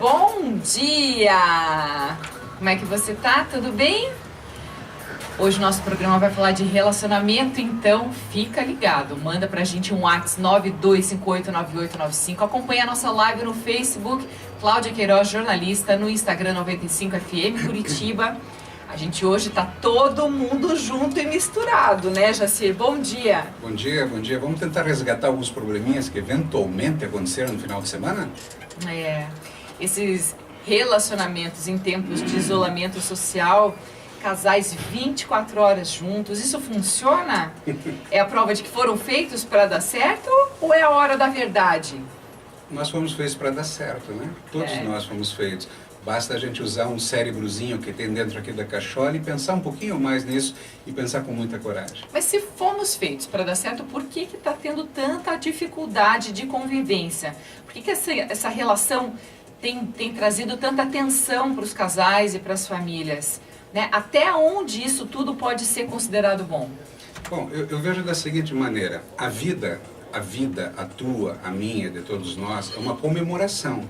Bom dia! Como é que você tá? Tudo bem? Hoje o nosso programa vai falar de relacionamento, então fica ligado. Manda pra gente um WhatsApp 92589895. Acompanha a nossa live no Facebook, Cláudia Queiroz, jornalista, no Instagram 95FM Curitiba. A gente hoje tá todo mundo junto e misturado, né, Jacir? Bom dia! Bom dia, bom dia. Vamos tentar resgatar alguns probleminhas que eventualmente aconteceram no final de semana? Esses relacionamentos em tempos de isolamento social, casais 24 horas juntos, isso funciona? É a prova de que foram feitos para dar certo ou é a hora da verdade? Nós fomos feitos para dar certo, né? Todos nós fomos feitos. Basta a gente usar um cérebrozinho que tem dentro aqui da cachola e pensar um pouquinho mais nisso e pensar com muita coragem. Mas se fomos feitos para dar certo, por que está tendo tanta dificuldade de convivência? Por que essa relação tem trazido tanta tensão para os casais e para as famílias? Né? Até onde isso tudo pode ser considerado bom? Bom, eu vejo da seguinte maneira. A vida, a tua, a minha, de todos nós, é uma comemoração.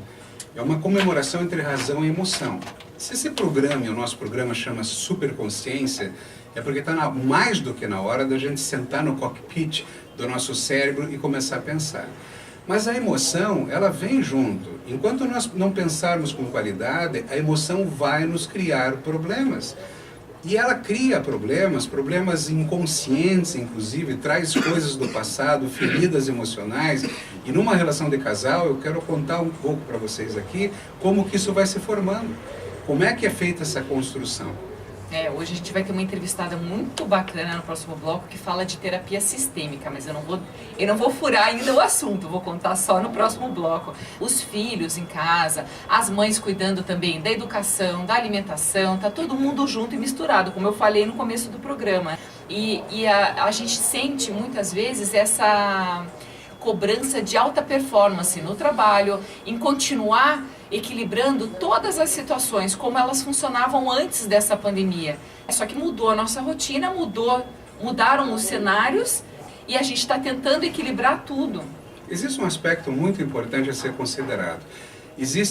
É uma comemoração entre razão e emoção. Se esse programa, e o nosso programa chama Superconsciência, é porque está mais do que na hora da gente sentar no cockpit do nosso cérebro e começar a pensar. Mas a emoção, ela vem junto. Enquanto nós não pensarmos com qualidade, a emoção vai nos criar problemas. E ela cria problemas inconscientes, inclusive, traz coisas do passado, feridas emocionais. E numa relação de casal, eu quero contar um pouco para vocês aqui como que isso vai se formando. Como é que é feita essa construção? Hoje a gente vai ter uma entrevistada muito bacana no próximo bloco que fala de terapia sistêmica, mas eu não vou furar ainda o assunto, vou contar só no próximo bloco. Os filhos em casa, as mães cuidando também da educação, da alimentação, tá todo mundo junto e misturado, como eu falei no começo do programa. E a gente sente muitas vezes essa cobrança de alta performance no trabalho, em continuar equilibrando todas as situações como elas funcionavam antes dessa pandemia. Só que mudou a nossa rotina, mudaram os cenários e a gente está tentando equilibrar tudo. Existe um aspecto muito importante a ser considerado.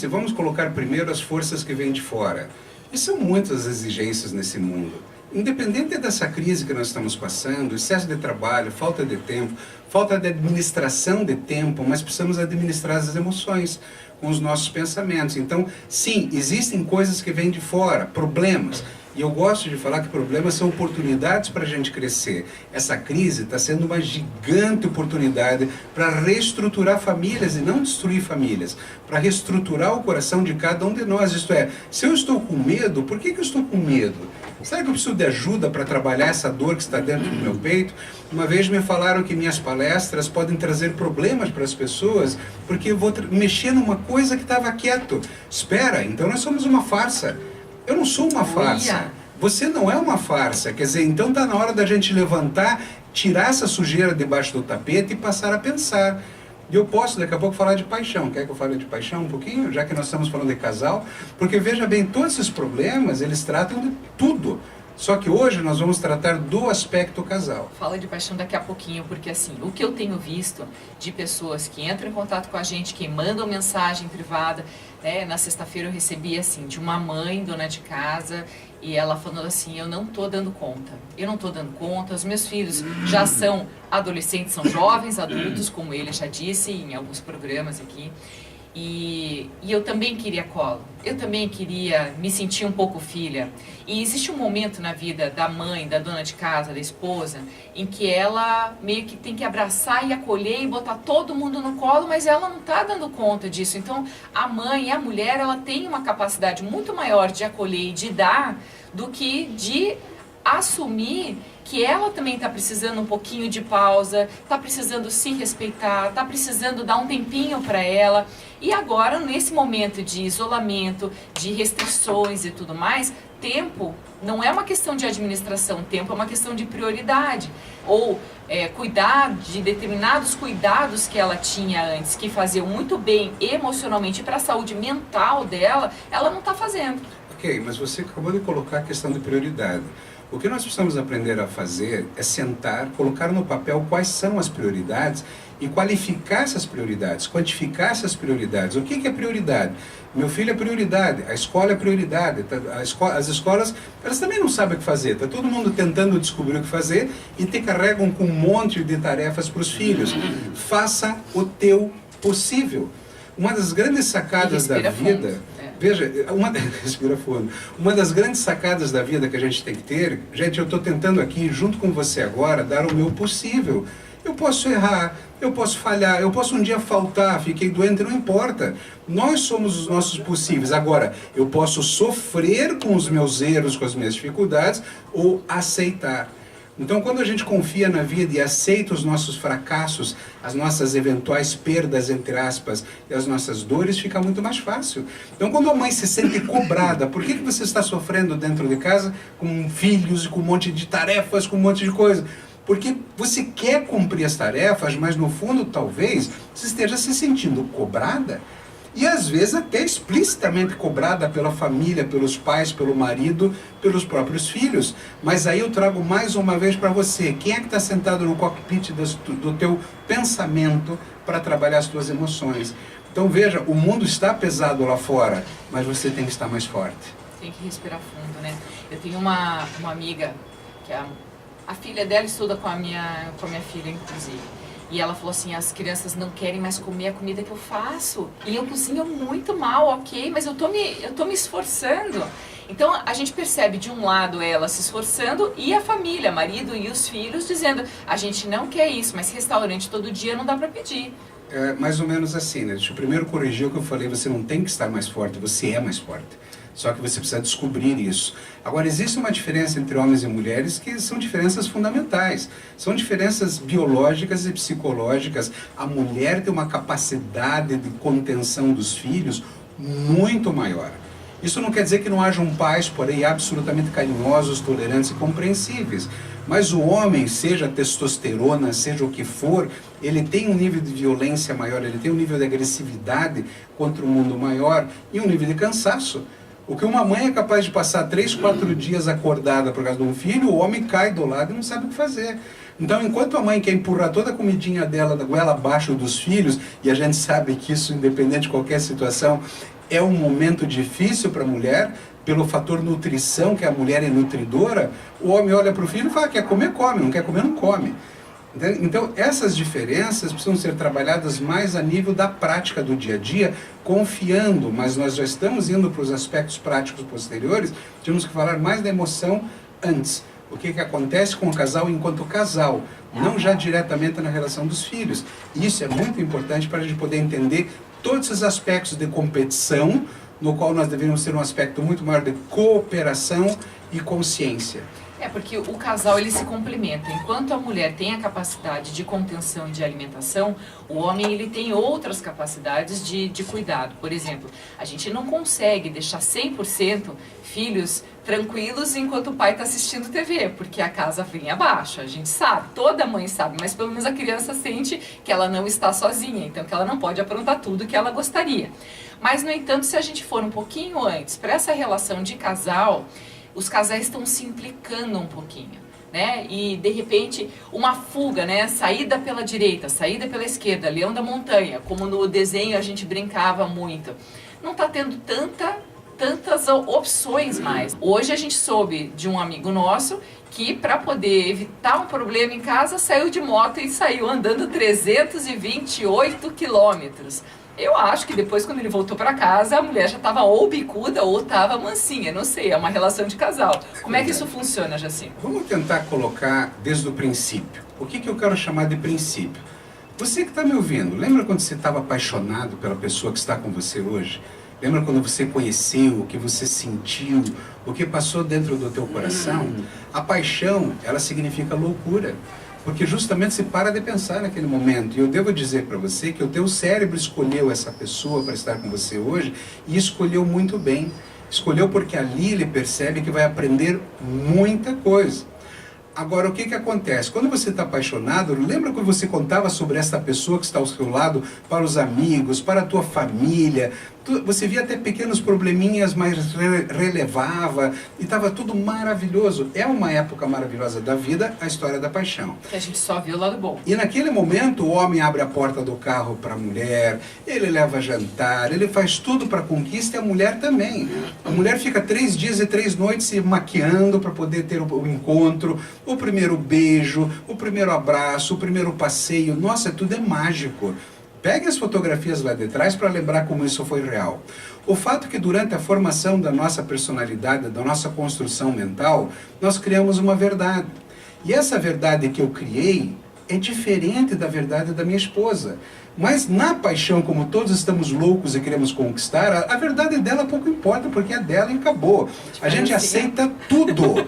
Vamos colocar primeiro as forças que vêm de fora. E são muitas exigências nesse mundo. Independente dessa crise que nós estamos passando, excesso de trabalho, falta de tempo, falta de administração de tempo, mas precisamos administrar as emoções com os nossos pensamentos. Então, sim, existem coisas que vêm de fora, problemas. E eu gosto de falar que problemas são oportunidades para a gente crescer. Essa crise está sendo uma gigante oportunidade para reestruturar famílias e não destruir famílias. Para reestruturar o coração de cada um de nós. Isto é, se eu estou com medo, por que eu estou com medo? Será que eu preciso de ajuda para trabalhar essa dor que está dentro do meu peito? Uma vez me falaram que minhas palestras podem trazer problemas para as pessoas porque eu vou mexer numa coisa que estava quieto. Espera, então nós somos uma farsa. Eu não sou uma farsa. Você não é uma farsa. Quer dizer, então está na hora da gente levantar, tirar essa sujeira debaixo do tapete e passar a pensar. E eu posso daqui a pouco falar de paixão. Quer que eu fale de paixão um pouquinho? Já que nós estamos falando de casal. Porque veja bem, todos esses problemas, eles tratam de tudo. Só que hoje nós vamos tratar do aspecto casal. Fala de paixão daqui a pouquinho, porque assim, o que eu tenho visto de pessoas que entram em contato com a gente, que mandam mensagem privada, né? Na sexta-feira eu recebi assim, de uma mãe, dona de casa, e ela falando assim, eu não tô dando conta, os meus filhos já são adolescentes, são jovens adultos, como ele já disse em alguns programas aqui, e eu também queria colo, eu também queria me sentir um pouco filha. E existe um momento na vida da mãe, da dona de casa, da esposa, em que ela meio que tem que abraçar e acolher e botar todo mundo no colo, mas ela não está dando conta disso. Então a mãe, a mulher, ela tem uma capacidade muito maior de acolher e de dar do que de assumir que ela também está precisando um pouquinho de pausa, está precisando se respeitar, está precisando dar um tempinho para ela. E agora, nesse momento de isolamento, de restrições e tudo mais, tempo não é uma questão de administração, tempo é uma questão de prioridade. Ou cuidar de determinados cuidados que ela tinha antes, que faziam muito bem emocionalmente para a saúde mental dela, ela não está fazendo. Ok, mas você acabou de colocar a questão de prioridade. O que nós precisamos aprender a fazer é sentar, colocar no papel quais são as prioridades e qualificar essas prioridades, quantificar essas prioridades. O que é prioridade? Meu filho é prioridade, a escola é prioridade, as escolas, elas também não sabem o que fazer, está todo mundo tentando descobrir o que fazer e te carregam com um monte de tarefas para os filhos. Faça o teu possível. Uma das grandes sacadas da vida... Veja, respira fundo. Uma das grandes sacadas da vida que a gente tem que ter, gente, eu estou tentando aqui, junto com você agora, dar o meu possível. Eu posso errar, eu posso falhar, eu posso um dia faltar, fiquei doente, não importa. Nós somos os nossos possíveis. Agora, eu posso sofrer com os meus erros, com as minhas dificuldades, ou aceitar. Então, quando a gente confia na vida e aceita os nossos fracassos, as nossas eventuais perdas, entre aspas, e as nossas dores, fica muito mais fácil. Então, quando a mãe se sente cobrada, por que você está sofrendo dentro de casa com filhos, com um monte de tarefas, com um monte de coisa? Porque você quer cumprir as tarefas, mas no fundo, talvez, você esteja se sentindo cobrada. E às vezes até explicitamente cobrada pela família, pelos pais, pelo marido, pelos próprios filhos. Mas aí eu trago mais uma vez para você, quem é que está sentado no cockpit do teu pensamento para trabalhar as tuas emoções? Então veja, o mundo está pesado lá fora, mas você tem que estar mais forte. Tem que respirar fundo, né? Eu tenho uma amiga, que a filha dela estuda com a minha filha, inclusive. E ela falou assim, as crianças não querem mais comer a comida que eu faço. E eu cozinho muito mal, ok, mas eu tô me esforçando. Então a gente percebe de um lado ela se esforçando e a família, marido e os filhos dizendo, a gente não quer isso, mas restaurante todo dia não dá para pedir. É mais ou menos assim, né? Deixa eu primeiro corrigir o que eu falei, você não tem que estar mais forte, você é mais forte. Só que você precisa descobrir isso. Agora, existe uma diferença entre homens e mulheres que são diferenças fundamentais. São diferenças biológicas e psicológicas. A mulher tem uma capacidade de contenção dos filhos muito maior. Isso não quer dizer que não hajam pais, porém, absolutamente carinhosos, tolerantes e compreensíveis. Mas o homem, seja testosterona, seja o que for, ele tem um nível de violência maior, ele tem um nível de agressividade contra o mundo maior e um nível de cansaço. O que uma mãe é capaz de passar 3, 4 dias acordada por causa de um filho, o homem cai do lado e não sabe o que fazer. Então, enquanto a mãe quer empurrar toda a comidinha dela da goela abaixo dos filhos, e a gente sabe que isso, independente de qualquer situação, é um momento difícil para a mulher, pelo fator nutrição, que a mulher é nutridora, o homem olha para o filho e fala, quer comer, come, não quer comer, não come. Então, essas diferenças precisam ser trabalhadas mais a nível da prática do dia a dia, confiando, mas nós já estamos indo para os aspectos práticos posteriores, temos que falar mais da emoção antes. O que acontece com o casal enquanto casal, não já diretamente na relação dos filhos. Isso é muito importante para a gente poder entender todos esses aspectos de competição, no qual nós deveríamos ter um aspecto muito maior de cooperação e consciência. Porque o casal ele se complementa. Enquanto a mulher tem a capacidade de contenção e de alimentação, o homem ele tem outras capacidades de cuidado. Por exemplo, a gente não consegue deixar 100% filhos tranquilos enquanto o pai está assistindo TV, porque a casa vem abaixo. A gente sabe, toda mãe sabe, mas pelo menos a criança sente que ela não está sozinha, então que ela não pode aprontar tudo que ela gostaria. Mas, no entanto, se a gente for um pouquinho antes para essa relação de casal, os casais estão se implicando um pouquinho, né? E, de repente, uma fuga, né? Saída pela direita, saída pela esquerda, leão da montanha, como no desenho a gente brincava muito. Não está tendo tantas opções mais. Hoje a gente soube de um amigo nosso que, para poder evitar um problema em casa, saiu de moto e saiu andando 328 quilômetros. Eu acho que depois, quando ele voltou para casa, a mulher já estava ou bicuda ou estava mansinha, não sei, é uma relação de casal. Como é que isso funciona, Jacinto? Vamos tentar colocar desde o princípio. O que eu quero chamar de princípio? Você que está me ouvindo, lembra quando você estava apaixonado pela pessoa que está com você hoje? Lembra quando você conheceu, o que você sentiu, o que passou dentro do teu coração? A paixão, ela significa loucura. Porque justamente se para de pensar naquele momento. E eu devo dizer para você que o teu cérebro escolheu essa pessoa para estar com você hoje e escolheu muito bem. Escolheu porque ali ele percebe que vai aprender muita coisa. Agora, o que acontece? Quando você está apaixonado, lembra quando você contava sobre essa pessoa que está ao seu lado para os amigos, para a tua família, Você via até pequenos probleminhas, mas relevava, e estava tudo maravilhoso. É uma época maravilhosa da vida, a história da paixão. Que a gente só viu o lado bom. E naquele momento, o homem abre a porta do carro para a mulher, ele leva jantar, ele faz tudo para a conquista, e a mulher também. A mulher fica 3 dias e 3 noites se maquiando para poder ter o encontro, o primeiro beijo, o primeiro abraço, o primeiro passeio. Nossa, tudo é mágico. Pegue as fotografias lá de trás para lembrar como isso foi real. O fato é que durante a formação da nossa personalidade, da nossa construção mental, nós criamos uma verdade. E essa verdade que eu criei é diferente da verdade da minha esposa. Mas na paixão, como todos estamos loucos e queremos conquistar, a verdade dela pouco importa, porque é dela e acabou. A gente aceita tudo.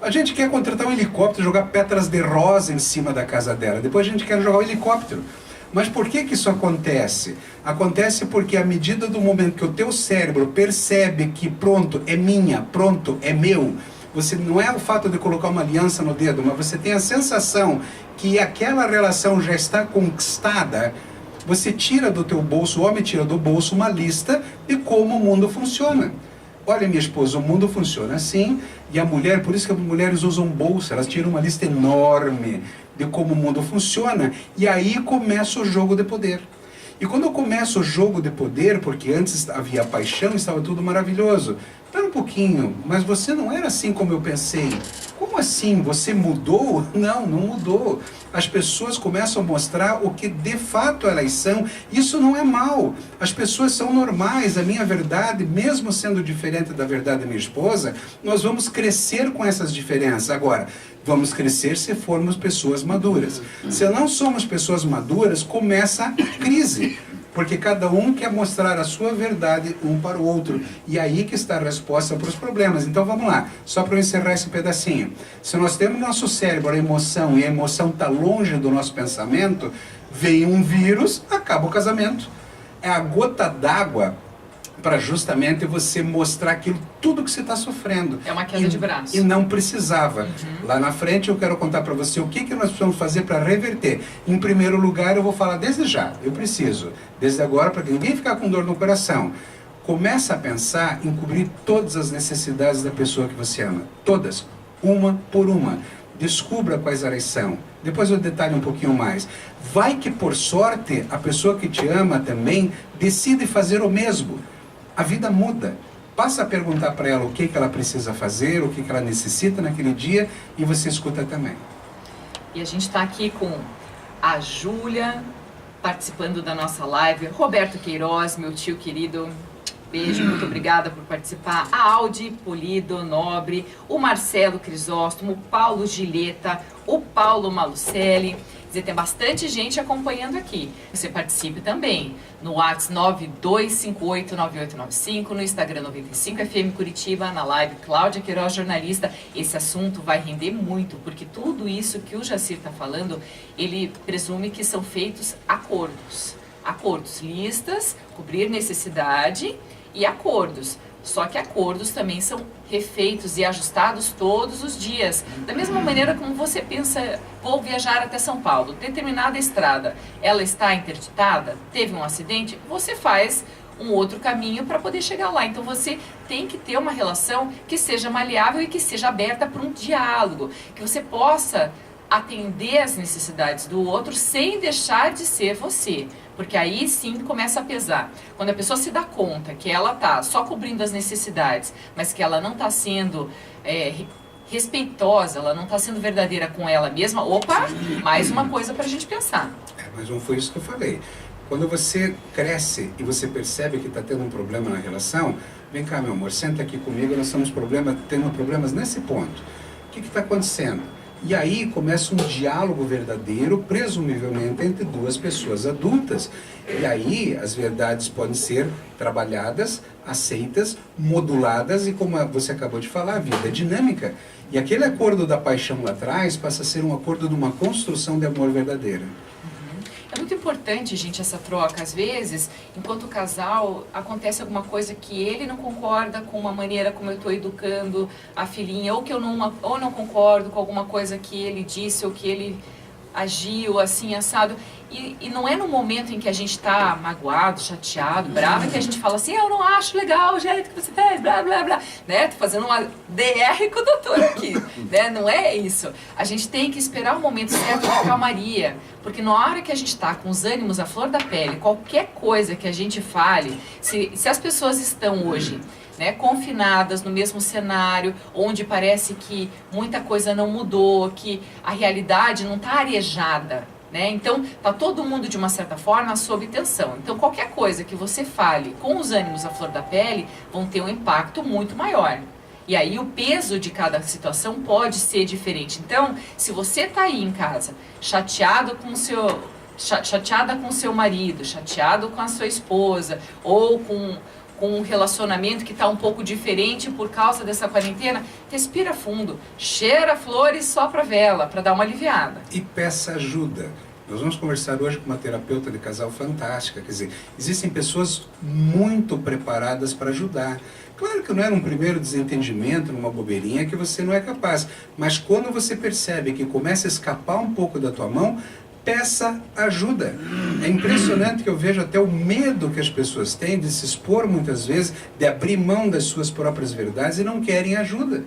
A gente quer contratar um helicóptero, jogar pétalas de rosa em cima da casa dela. Depois a gente quer jogar o helicóptero. Mas por que isso acontece? Acontece porque à medida do momento que o teu cérebro percebe que pronto, é minha, pronto, é meu, você não é o fato de colocar uma aliança no dedo, mas você tem a sensação que aquela relação já está conquistada, você tira do teu bolso, o homem tira do bolso uma lista de como o mundo funciona. Olha, minha esposa, o mundo funciona assim, e a mulher, por isso que as mulheres usam bolsa, elas tiram uma lista enorme de como o mundo funciona, e aí começa o jogo de poder. E quando começa o jogo de poder, porque antes havia paixão, estava tudo maravilhoso. Espera um pouquinho, mas você não era assim como eu pensei. Como assim? Você mudou? Não, não mudou. As pessoas começam a mostrar o que de fato elas são. Isso não é mal. As pessoas são normais. A minha verdade, mesmo sendo diferente da verdade da minha esposa, nós vamos crescer com essas diferenças. Agora, vamos crescer se formos pessoas maduras. Se não somos pessoas maduras, começa a crise. Porque cada um quer mostrar a sua verdade um para o outro. E aí que está a resposta para os problemas. Então vamos lá, só para eu encerrar esse pedacinho. Se nós temos no nosso cérebro a emoção, e a emoção está longe do nosso pensamento, vem um vírus, acaba o casamento. É a gota d'água para justamente você mostrar aquilo, tudo que você está sofrendo. É uma queda de braço. E não precisava. Lá na frente eu quero contar para você o que nós precisamos fazer para reverter. Em primeiro lugar, eu vou falar desde já, eu preciso, desde agora, para que ninguém ficar com dor no coração. Começa a pensar em cobrir todas as necessidades da pessoa que você ama. Todas, uma por uma. Descubra quais elas são. Depois eu detalho um pouquinho mais. Vai que, por sorte, a pessoa que te ama também decide fazer o mesmo. A vida muda. Passa a perguntar para ela o que ela precisa fazer, o que ela necessita naquele dia, e você escuta também. E a gente está aqui com a Júlia, participando da nossa live, Roberto Queiroz, meu tio querido, beijo, muito obrigada por participar, a Audi Polido Nobre, o Marcelo Crisóstomo, o Paulo Gileta, o Paulo Malucelli. Quer dizer, tem bastante gente acompanhando aqui. Você participe também no WhatsApp 92589895, no Instagram 95FM Curitiba, na live Cláudia Queiroz, jornalista. Esse assunto vai render muito, porque tudo isso que o Jacir está falando, ele presume que são feitos acordos. Acordos, listas, cobrir necessidade e acordos. Só que acordos também são refeitos e ajustados todos os dias. Da mesma maneira como você pensa, vou viajar até São Paulo, determinada estrada, ela está interditada, teve um acidente, você faz um outro caminho para poder chegar lá. Então você tem que ter uma relação que seja maleável e que seja aberta para um diálogo, que você possa atender as necessidades do outro sem deixar de ser você. Porque aí sim começa a pesar. Quando a pessoa se dá conta que ela está só cobrindo as necessidades, mas que ela não está sendo respeitosa, ela não está sendo verdadeira com ela mesma, opa, mais uma coisa para a gente pensar. Mas não foi isso que eu falei. Quando você cresce e você percebe que está tendo um problema na relação, vem cá, meu amor, senta aqui comigo, nós estamos tendo problemas nesse ponto. O que está acontecendo? E aí começa um diálogo verdadeiro, presumivelmente entre duas pessoas adultas. E aí as verdades podem ser trabalhadas, aceitas, moduladas e, como você acabou de falar, a vida é dinâmica. E aquele acordo da paixão lá atrás passa a ser um acordo de uma construção de amor verdadeira. É muito importante, gente, essa troca. Às vezes, enquanto casal, acontece alguma coisa que ele não concorda com uma maneira como eu estou educando a filhinha, ou que eu não concordo com alguma coisa que ele disse, ou que ele agiu assim, assado. E não é no momento em que a gente está magoado, chateado, bravo, que a gente fala assim, eu não acho legal o jeito que você fez, blá, blá, blá. Né? Tô fazendo uma DR com o doutor aqui. Né? Não é isso. A gente tem que esperar o momento certo de calmaria. Porque na hora que a gente está com os ânimos à flor da pele, qualquer coisa que a gente fale, se as pessoas estão hoje, né, confinadas no mesmo cenário, onde parece que muita coisa não mudou, que a realidade não está arejada, né? Então, está todo mundo, de uma certa forma, sob tensão. Então, qualquer coisa que você fale com os ânimos à flor da pele, vão ter um impacto muito maior. E aí, o peso de cada situação pode ser diferente. Então, se você está aí em casa, chateada com o seu marido, chateado com a sua esposa, ou com um relacionamento que está um pouco diferente por causa dessa quarentena, respira fundo, cheira flores, sopra vela, para dar uma aliviada. E peça ajuda. Nós vamos conversar hoje com uma terapeuta de casal fantástica, quer dizer, existem pessoas muito preparadas para ajudar. Claro que não é num primeiro desentendimento, numa bobeirinha, que você não é capaz, mas quando você percebe que começa a escapar um pouco da tua mão, peça ajuda. É impressionante que eu vejo até o medo que as pessoas têm de se expor muitas vezes, de abrir mão das suas próprias verdades e não querem ajuda.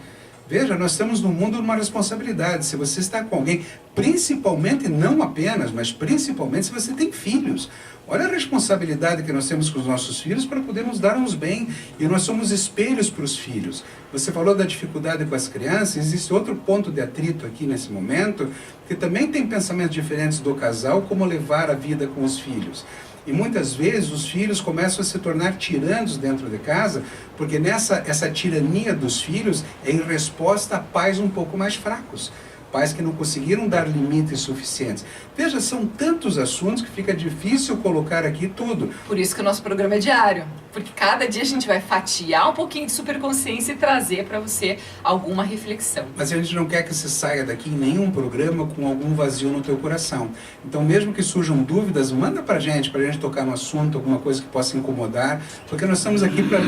Veja, nós estamos num mundo de uma responsabilidade. Se você está com alguém, principalmente, não apenas, mas principalmente se você tem filhos. Olha a responsabilidade que nós temos com os nossos filhos para podermos dar-nos bem. E nós somos espelhos para os filhos. Você falou da dificuldade com as crianças, existe outro ponto de atrito aqui nesse momento, que também tem pensamentos diferentes do casal, como levar a vida com os filhos. E muitas vezes os filhos começam a se tornar tiranos dentro de casa, porque essa tirania dos filhos é em resposta a pais um pouco mais fracos. Pais que não conseguiram dar limites suficientes. Veja, são tantos assuntos que fica difícil colocar aqui tudo. Por isso que o nosso programa é diário. Porque cada dia a gente vai fatiar um pouquinho de superconsciência e trazer para você alguma reflexão. Mas a gente não quer que você saia daqui em nenhum programa com algum vazio no teu coração. Então, mesmo que surjam dúvidas, manda pra gente tocar no assunto, alguma coisa que possa incomodar, porque nós estamos aqui para,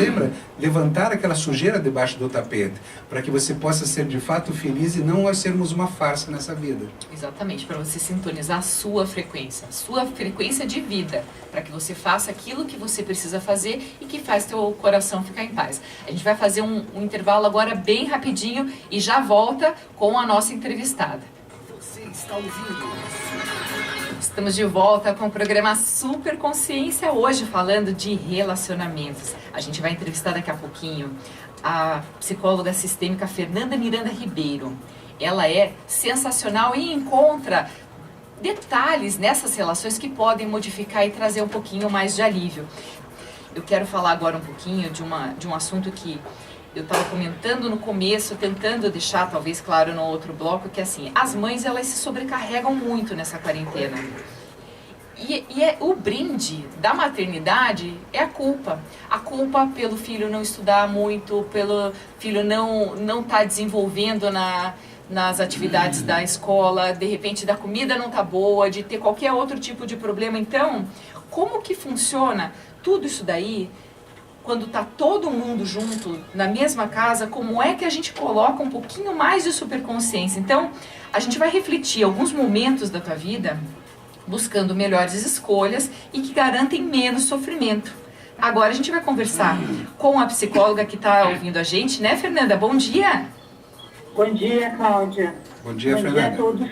levantar aquela sujeira debaixo do tapete, para que você possa ser de fato feliz e não nós sermos uma farsa nessa vida. Exatamente, para você sintonizar a sua frequência de vida, para que você faça aquilo que você precisa fazer e que faz teu coração ficar em paz. A gente vai fazer um intervalo agora bem rapidinho e já volta com a nossa entrevistada. Você está ouvindo? Estamos de volta com o programa Super Consciência, hoje falando de relacionamentos. A gente vai entrevistar daqui a pouquinho a psicóloga sistêmica Fernanda Miranda Ribeiro. Ela é sensacional e encontra detalhes nessas relações que podem modificar e trazer um pouquinho mais de alívio. Eu quero falar agora um pouquinho de um assunto que eu estava comentando no começo, tentando deixar talvez claro no outro bloco, que é assim, as mães elas se sobrecarregam muito nessa quarentena. O brinde da maternidade é a culpa. A culpa pelo filho não estudar muito, pelo filho não estar desenvolvendo nas atividades da escola, de repente da comida não tá boa, de ter qualquer outro tipo de problema. Então, como que funciona tudo isso daí, quando tá todo mundo junto na mesma casa, como é que a gente coloca um pouquinho mais de superconsciência? Então, a gente vai refletir alguns momentos da tua vida, buscando melhores escolhas e que garantem menos sofrimento. Agora a gente vai conversar com a psicóloga que está ouvindo a gente, né, Fernanda? Bom dia! Bom dia, Cláudia. Bom dia, Fernanda. Bom dia a todos.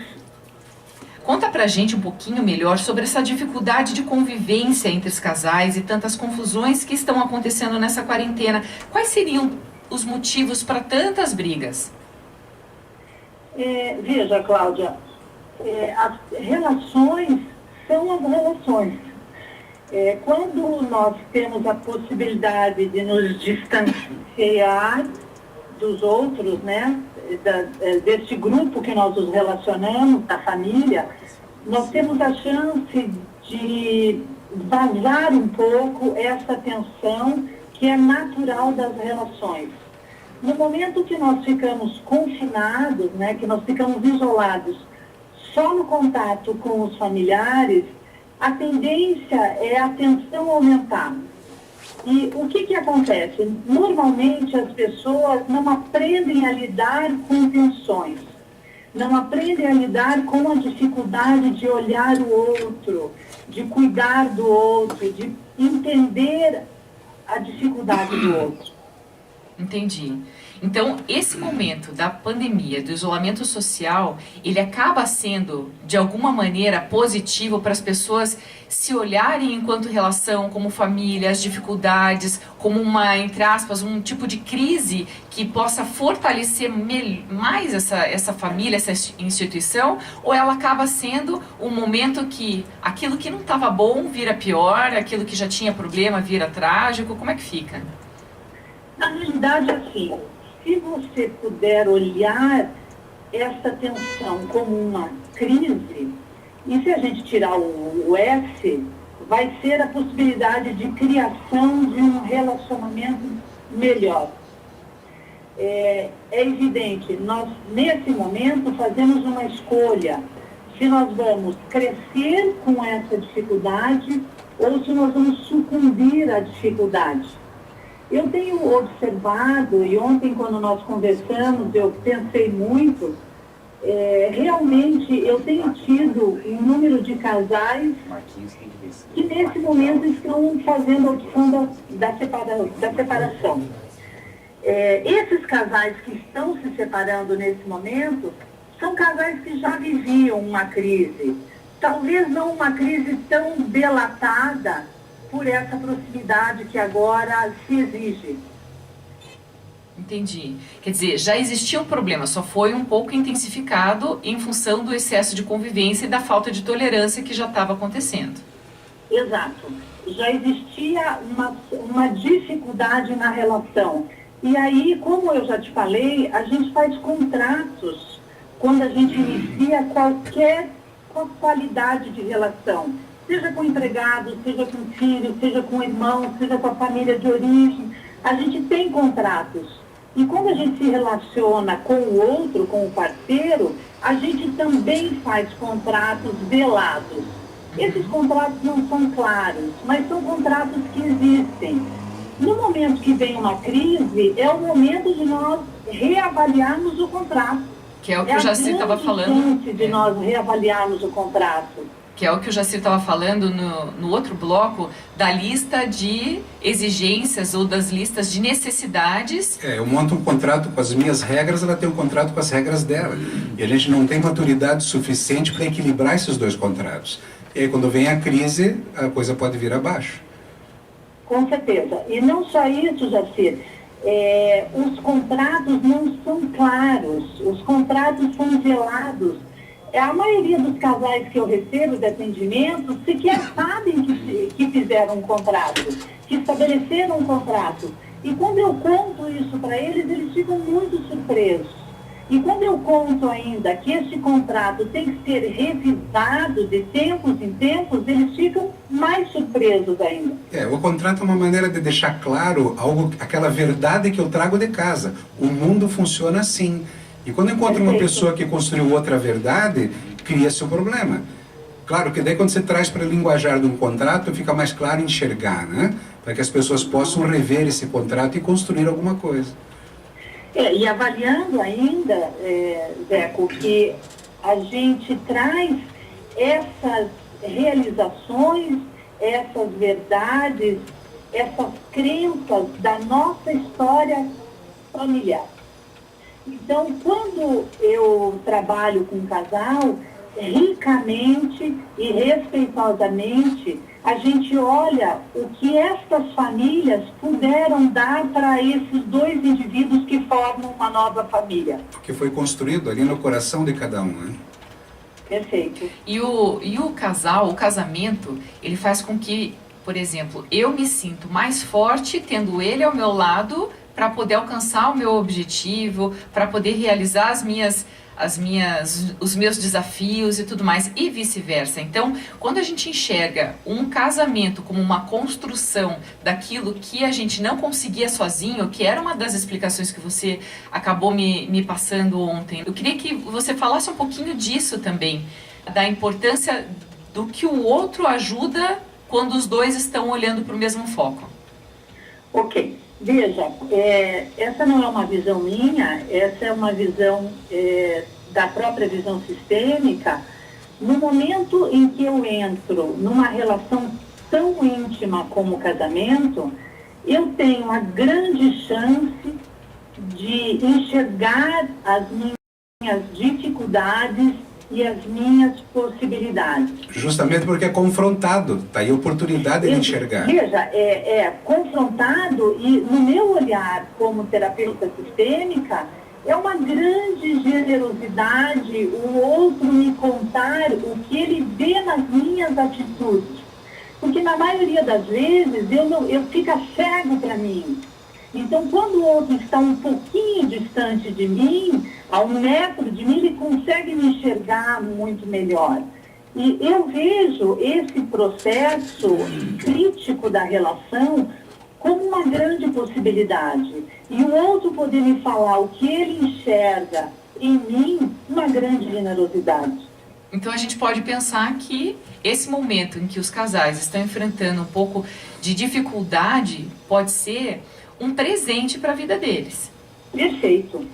Conta pra gente um pouquinho melhor sobre essa dificuldade de convivência entre os casais e tantas confusões que estão acontecendo nessa quarentena. Quais seriam os motivos para tantas brigas? Veja, Cláudia, as relações são as relações. Quando nós temos a possibilidade de nos distanciar dos outros, né, deste grupo que nós nos relacionamos, da família, nós temos a chance de vazar um pouco essa tensão que é natural das relações. No momento que nós ficamos confinados, né, que nós ficamos isolados, só no contato com os familiares, a tendência é a tensão aumentar. E o que acontece? Normalmente as pessoas não aprendem a lidar com tensões. não aprendem a lidar com a dificuldade de olhar o outro, de cuidar do outro, de entender a dificuldade do outro. Entendi. Então, esse momento da pandemia, do isolamento social, ele acaba sendo, de alguma maneira, positivo para as pessoas se olharem enquanto relação, como família, as dificuldades, como uma, entre aspas, um tipo de crise que possa fortalecer mais essa família, essa instituição, ou ela acaba sendo um momento que aquilo que não estava bom vira pior, aquilo que já tinha problema vira trágico, como é que fica? Na realidade, assim, se você puder olhar essa tensão como uma crise, e se a gente tirar o S, vai ser a possibilidade de criação de um relacionamento melhor. É evidente, nós nesse momento fazemos uma escolha, se nós vamos crescer com essa dificuldade ou se nós vamos sucumbir à dificuldade. Eu tenho observado, e ontem quando nós conversamos, eu pensei muito, realmente eu tenho tido um número de casais que nesse momento estão fazendo a opção da separação. Esses casais que estão se separando nesse momento são casais que já viviam uma crise, talvez não uma crise tão delatada por essa proximidade que agora se exige. Entendi. Quer dizer, já existia um problema, só foi um pouco intensificado em função do excesso de convivência e da falta de tolerância que já estava acontecendo. Exato. Já existia uma dificuldade na relação. E aí, como eu já te falei, a gente faz contratos quando a gente inicia qualquer qualidade de relação. Seja com empregado, seja com filho, seja com irmão, seja com a família de origem, a gente tem contratos. E quando a gente se relaciona com o outro, com o parceiro, a gente também faz contratos velados. Esses contratos não são claros, mas são contratos que existem. No momento que vem uma crise, é o momento de nós reavaliarmos o contrato. Que é o que o Jacir estava falando. De nós reavaliarmos o contrato. Que é o que o Jacir estava falando no outro bloco, da lista de exigências ou das listas de necessidades. Eu monto um contrato com as minhas regras, ela tem um contrato com as regras dela. E a gente não tem maturidade suficiente para equilibrar esses dois contratos. E aí, quando vem a crise, a coisa pode vir abaixo. Com certeza. E não só isso, Jacir. Os contratos não são claros, os contratos são velados. A maioria dos casais que eu recebo de atendimento sequer sabem que fizeram um contrato, que estabeleceram um contrato. E quando eu conto isso para eles, eles ficam muito surpresos. E quando eu conto ainda que esse contrato tem que ser revisado de tempos em tempos, eles ficam mais surpresos ainda. O contrato é uma maneira de deixar claro aquela verdade que eu trago de casa. O mundo funciona assim. E quando eu encontro uma pessoa que construiu outra verdade, cria-se o problema. Claro que daí quando você traz para a linguajar de um contrato, fica mais claro enxergar, né? Para que as pessoas possam rever esse contrato e construir alguma coisa. E avaliando ainda, Zeco, que a gente traz essas realizações, essas verdades, essas crenças da nossa história familiar. Então, quando eu trabalho com um casal, ricamente e respeitosamente, a gente olha o que estas famílias puderam dar para esses dois indivíduos que formam uma nova família. Que foi construído ali no coração de cada um, né? Perfeito. E o casal, o casamento, ele faz com que, por exemplo, eu me sinto mais forte tendo ele ao meu lado para poder alcançar o meu objetivo, para poder realizar os meus desafios e tudo mais, e vice-versa. Então, quando a gente enxerga um casamento como uma construção daquilo que a gente não conseguia sozinho, que era uma das explicações que você acabou me passando ontem, eu queria que você falasse um pouquinho disso também, da importância do que o outro ajuda quando os dois estão olhando para o mesmo foco. Ok. Veja, essa não é uma visão minha, essa é uma visão da própria visão sistêmica, no momento em que eu entro numa relação tão íntima como o casamento, eu tenho a grande chance de enxergar as minhas dificuldades e as minhas possibilidades. Justamente porque é confrontado, está aí a oportunidade de enxergar. Veja, é confrontado, e no meu olhar como terapeuta sistêmica, é uma grande generosidade o outro me contar o que ele vê nas minhas atitudes. Porque na maioria das vezes eu fico cego para mim. Então, quando o outro está um pouquinho distante de mim, a 1 metro de mim, ele consegue me enxergar muito melhor. E eu vejo esse processo crítico da relação como uma grande possibilidade. E o outro poder me falar o que ele enxerga em mim, uma grande generosidade. Então a gente pode pensar que esse momento em que os casais estão enfrentando um pouco de dificuldade pode ser um presente para a vida deles. Perfeito.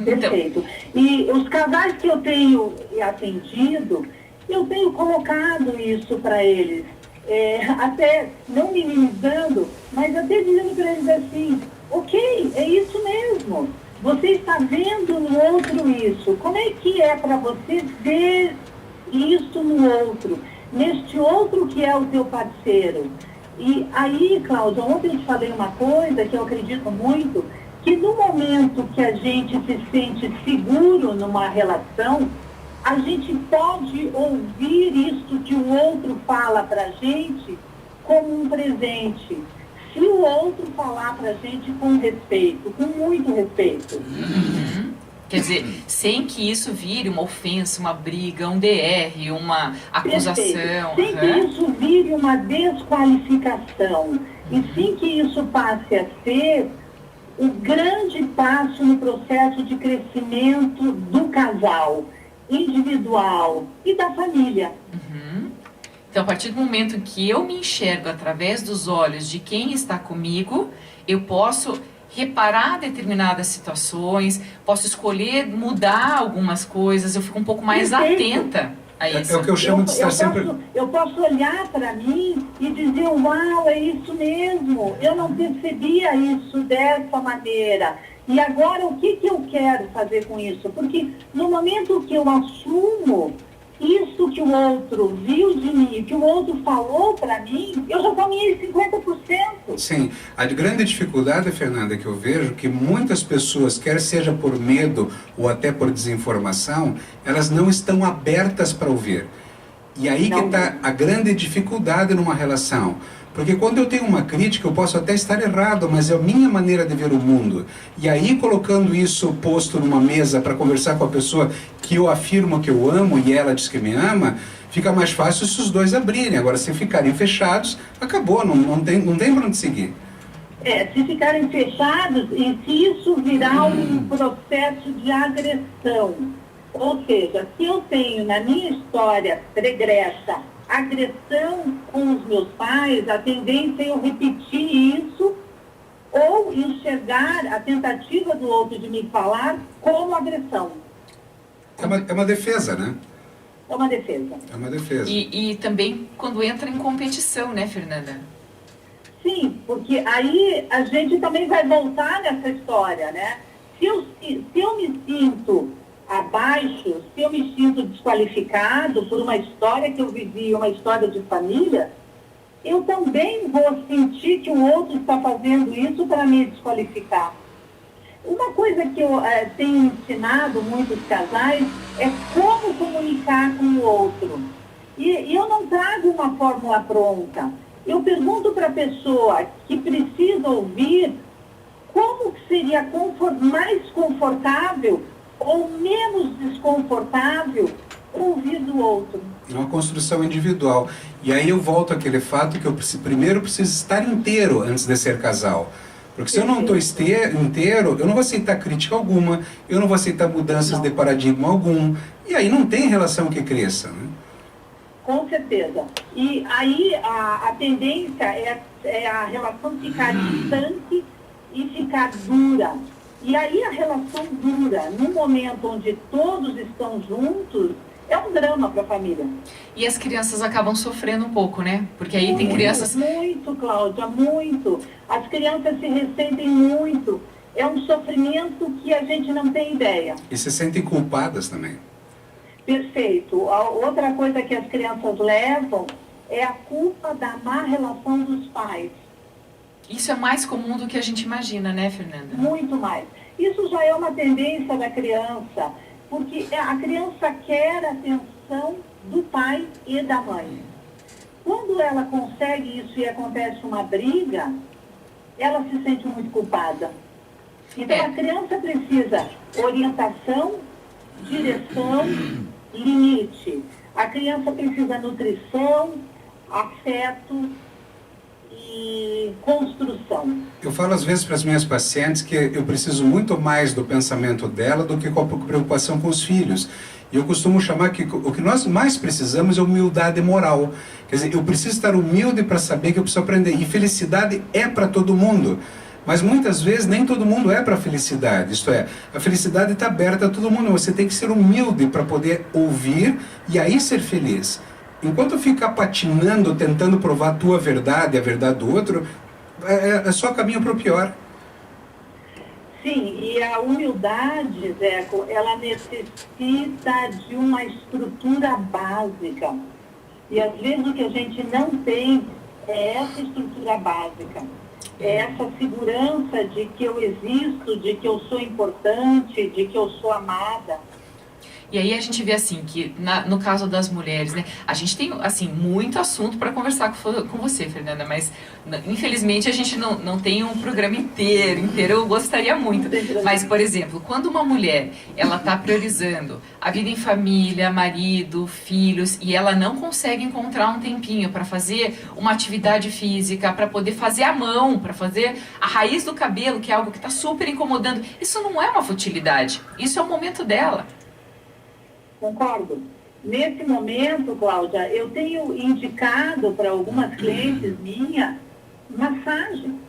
Perfeito. Então... E os casais que eu tenho atendido, eu tenho colocado isso para eles, até não minimizando, mas até dizendo para eles assim, ok, é isso mesmo. Você está vendo no outro isso. Como é que é para você ver isso no outro? Neste outro que é o teu parceiro. E aí, Cláudia, ontem eu te falei uma coisa que eu acredito muito, que no momento que a gente se sente seguro numa relação, a gente pode ouvir isso que o outro fala para a gente como um presente. Se o outro falar para a gente com respeito, com muito respeito. Quer dizer, sem que isso vire uma ofensa, uma briga, um DR, uma acusação. Perfeito. Sem que isso vire uma desqualificação. E sem que isso passe a ser o grande passo no processo de crescimento do casal, individual e da família. Então, a partir do momento que eu me enxergo através dos olhos de quem está comigo, eu posso reparar determinadas situações, posso escolher mudar algumas coisas, eu fico um pouco mais atenta a isso. É o que eu chamo de estar sempre... Eu posso olhar para mim e dizer, uau, é isso mesmo, eu não percebia isso dessa maneira. E agora, o que eu quero fazer com isso? Porque no momento que eu assumo isso que o outro viu de mim, que o outro falou para mim, eu já caminhei 50%. Sim, a grande dificuldade, Fernanda, que eu vejo, que muitas pessoas, quer seja por medo ou até por desinformação, elas não estão abertas para ouvir. E aí que está a grande dificuldade numa relação. Porque quando eu tenho uma crítica, eu posso até estar errado, mas é a minha maneira de ver o mundo. E aí, colocando isso posto numa mesa para conversar com a pessoa que eu afirmo que eu amo e ela diz que me ama, fica mais fácil se os dois abrirem. Agora, se ficarem fechados, acabou, não tem para onde seguir. Se ficarem fechados e se isso virar um processo de agressão. Ou seja, se eu tenho na minha história pregressa agressão com os meus pais, a tendência é eu repetir isso ou enxergar a tentativa do outro de me falar como agressão. É uma defesa, né? É uma defesa. É uma defesa. E também quando entra em competição, né, Fernanda? Sim, porque aí a gente também vai voltar nessa história, né? Se eu me sinto abaixo, se eu me sinto desqualificado por uma história que eu vivi, uma história de família, eu também vou sentir que o outro está fazendo isso para me desqualificar. Uma coisa que eu tenho ensinado muitos casais é como comunicar com o outro. E eu não trago uma fórmula pronta. Eu pergunto para a pessoa que precisa ouvir como seria mais confortável ou menos desconfortável ouvir do outro. É uma construção individual. E aí eu volto àquele fato que eu primeiro preciso estar inteiro antes de ser casal. Porque se eu não estou inteiro, eu não vou aceitar crítica alguma, eu não vou aceitar mudanças de paradigma algum. E aí não tem relação que cresça, né? Com certeza. E aí a tendência é a relação ficar distante e ficar dura. E aí a relação dura. No momento onde todos estão juntos, é um drama para a família. E as crianças acabam sofrendo um pouco, né? Porque aí tem crianças... Muito, Cláudia, muito. As crianças se ressentem muito. É um sofrimento que a gente não tem ideia. E se sentem culpadas também. Perfeito. A outra coisa que as crianças levam é a culpa da má relação dos pais. Isso é mais comum do que a gente imagina, né, Fernanda? Muito mais. Isso já é uma tendência da criança, porque a criança quer a atenção do pai e da mãe. Quando ela consegue isso e acontece uma briga, ela se sente muito culpada. Então a criança precisa orientação, direção, limite. A criança precisa nutrição, afeto e construção. Eu falo às vezes para as minhas pacientes que eu preciso muito mais do pensamento dela do que com a preocupação com os filhos. E eu costumo chamar que o que nós mais precisamos é humildade moral. Quer dizer, eu preciso estar humilde para saber que eu preciso aprender. E felicidade é para todo mundo. Mas muitas vezes nem todo mundo é para a felicidade. Isto é, a felicidade está aberta a todo mundo. Você tem que ser humilde para poder ouvir e aí ser feliz. Enquanto ficar patinando, tentando provar a tua verdade e a verdade do outro, é só caminho para o pior. Sim, e a humildade, Zeco, ela necessita de uma estrutura básica. E às vezes o que a gente não tem é essa estrutura básica. É essa segurança de que eu existo, de que eu sou importante, de que eu sou amada. E aí a gente vê assim, que no caso das mulheres, né, a gente tem, assim, muito assunto para conversar com você, Fernanda, mas infelizmente a gente não tem um programa inteiro, eu gostaria muito. Mas, por exemplo, quando uma mulher, ela está priorizando a vida em família, marido, filhos, e ela não consegue encontrar um tempinho para fazer uma atividade física, para poder fazer a mão, para fazer a raiz do cabelo, que é algo que está super incomodando, isso não é uma futilidade, isso é o momento dela. Concordo. Nesse momento, Cláudia, eu tenho indicado para algumas clientes minhas massagem.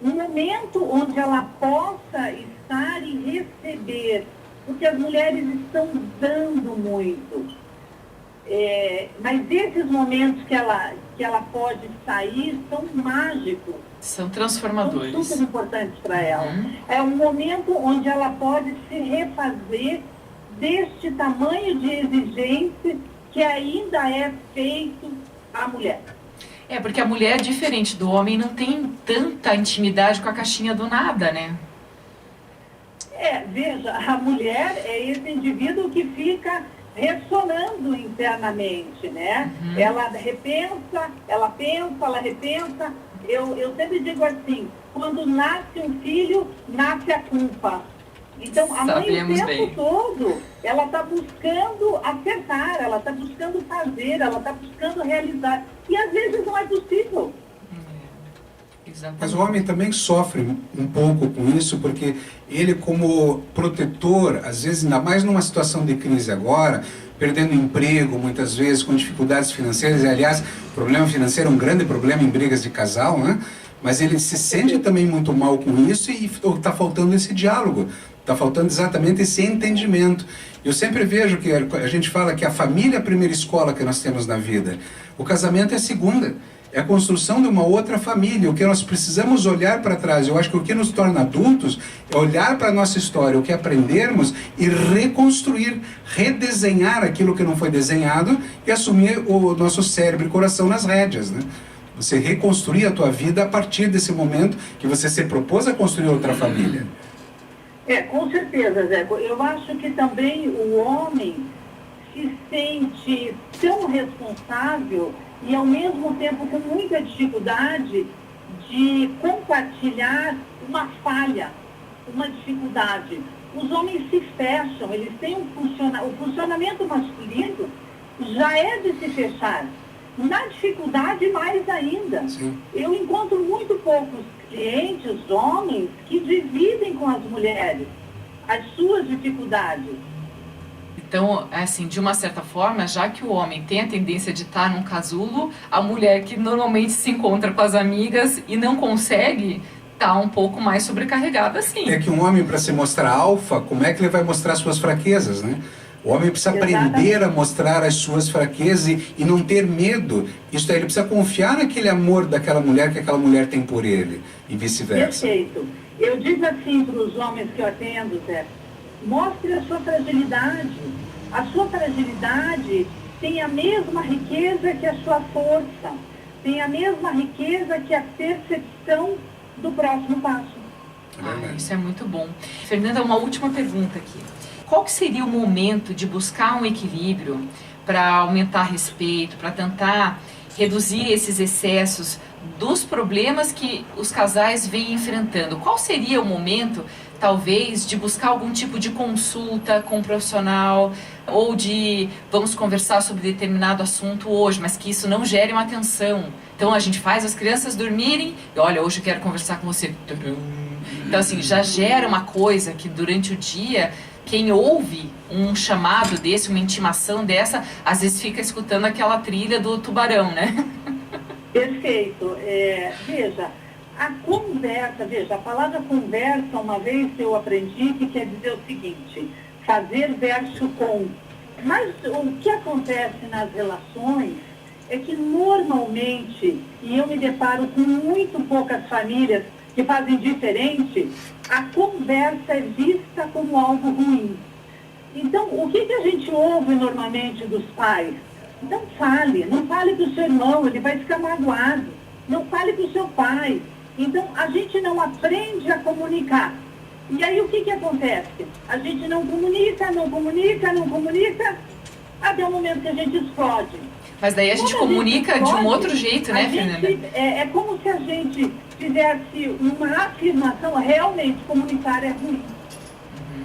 Um momento onde ela possa estar e receber, porque as mulheres estão dando muito. Mas esses momentos que ela pode sair são mágicos. São transformadores. São super importantes para ela. É um momento onde ela pode se refazer deste tamanho de exigência que ainda é feito à mulher. Porque a mulher, diferente do homem, não tem tanta intimidade com a caixinha do nada, né? Veja, a mulher é esse indivíduo que fica ressonando internamente, né? Ela repensa, ela pensa, ela repensa. Eu sempre digo assim, quando nasce um filho, nasce a culpa. Então, a mãe o tempo todo, ela está buscando acertar, ela está buscando fazer, ela está buscando realizar. E às vezes não é possível. Mas o homem também sofre um pouco com isso, porque ele, como protetor, às vezes, ainda mais numa situação de crise agora, perdendo emprego, muitas vezes, com dificuldades financeiras, e aliás, o problema financeiro é um grande problema em brigas de casal, né? Mas ele se sente também muito mal com isso e está faltando esse diálogo. Está faltando exatamente esse entendimento. Eu sempre vejo que a gente fala que a família é a primeira escola que nós temos na vida. O casamento é a segunda. É a construção de uma outra família. O que nós precisamos olhar para trás. Eu acho que o que nos torna adultos é olhar para a nossa história, o que aprendermos e reconstruir, redesenhar aquilo que não foi desenhado e assumir o nosso cérebro e coração nas rédeas, né? Você reconstruir a tua vida a partir desse momento que você se propôs a construir outra família. Com certeza, Zé. Eu acho que também o homem se sente tão responsável e, ao mesmo tempo, com muita dificuldade de compartilhar uma falha, uma dificuldade. Os homens se fecham, eles têm o funcionamento masculino já é de se fechar. Na dificuldade, mais ainda. Sim. Eu encontro muito poucos clientes, homens, que dividem com as mulheres as suas dificuldades. Então, assim, de uma certa forma, já que o homem tem a tendência de estar num casulo, a mulher que normalmente se encontra com as amigas e não consegue tá um pouco mais sobrecarregada, sim. É que um homem, para se mostrar alfa, como é que ele vai mostrar suas fraquezas, né? O homem precisa aprender a mostrar as suas fraquezas e não ter medo. Isso daí, ele precisa confiar naquele amor daquela mulher que aquela mulher tem por ele e vice-versa. Perfeito. Eu digo assim para os homens que eu atendo, Zé, mostre a sua fragilidade. A sua fragilidade tem a mesma riqueza que a sua força, tem a mesma riqueza que a percepção do próximo passo. Isso é muito bom. Fernanda, uma última pergunta aqui. Qual que seria o momento de buscar um equilíbrio para aumentar respeito, para tentar reduzir esses excessos dos problemas que os casais vêm enfrentando? Qual seria o momento, talvez, de buscar algum tipo de consulta com um profissional ou de vamos conversar sobre determinado assunto hoje, mas que isso não gere uma tensão? Então a gente faz as crianças dormirem e olha, hoje eu quero conversar com você. Então assim, já gera uma coisa que durante o dia, quem ouve um chamado desse, uma intimação dessa, às vezes fica escutando aquela trilha do tubarão, né? Perfeito. Veja, a palavra conversa, uma vez eu aprendi que quer dizer o seguinte, fazer verso com. Mas o que acontece nas relações é que normalmente, e eu me deparo com muito poucas famílias que fazem diferente, a conversa é vista como algo ruim. Então, o que a gente ouve normalmente dos pais? Não fale para o seu irmão, ele vai ficar magoado. Não fale para o seu pai. Então, a gente não aprende a comunicar. E aí, o que acontece? A gente não comunica, até o momento que a gente explode. Mas daí a gente comunica de um outro jeito, né, Fernanda? É como se a gente fizesse uma afirmação, realmente comunicar é ruim.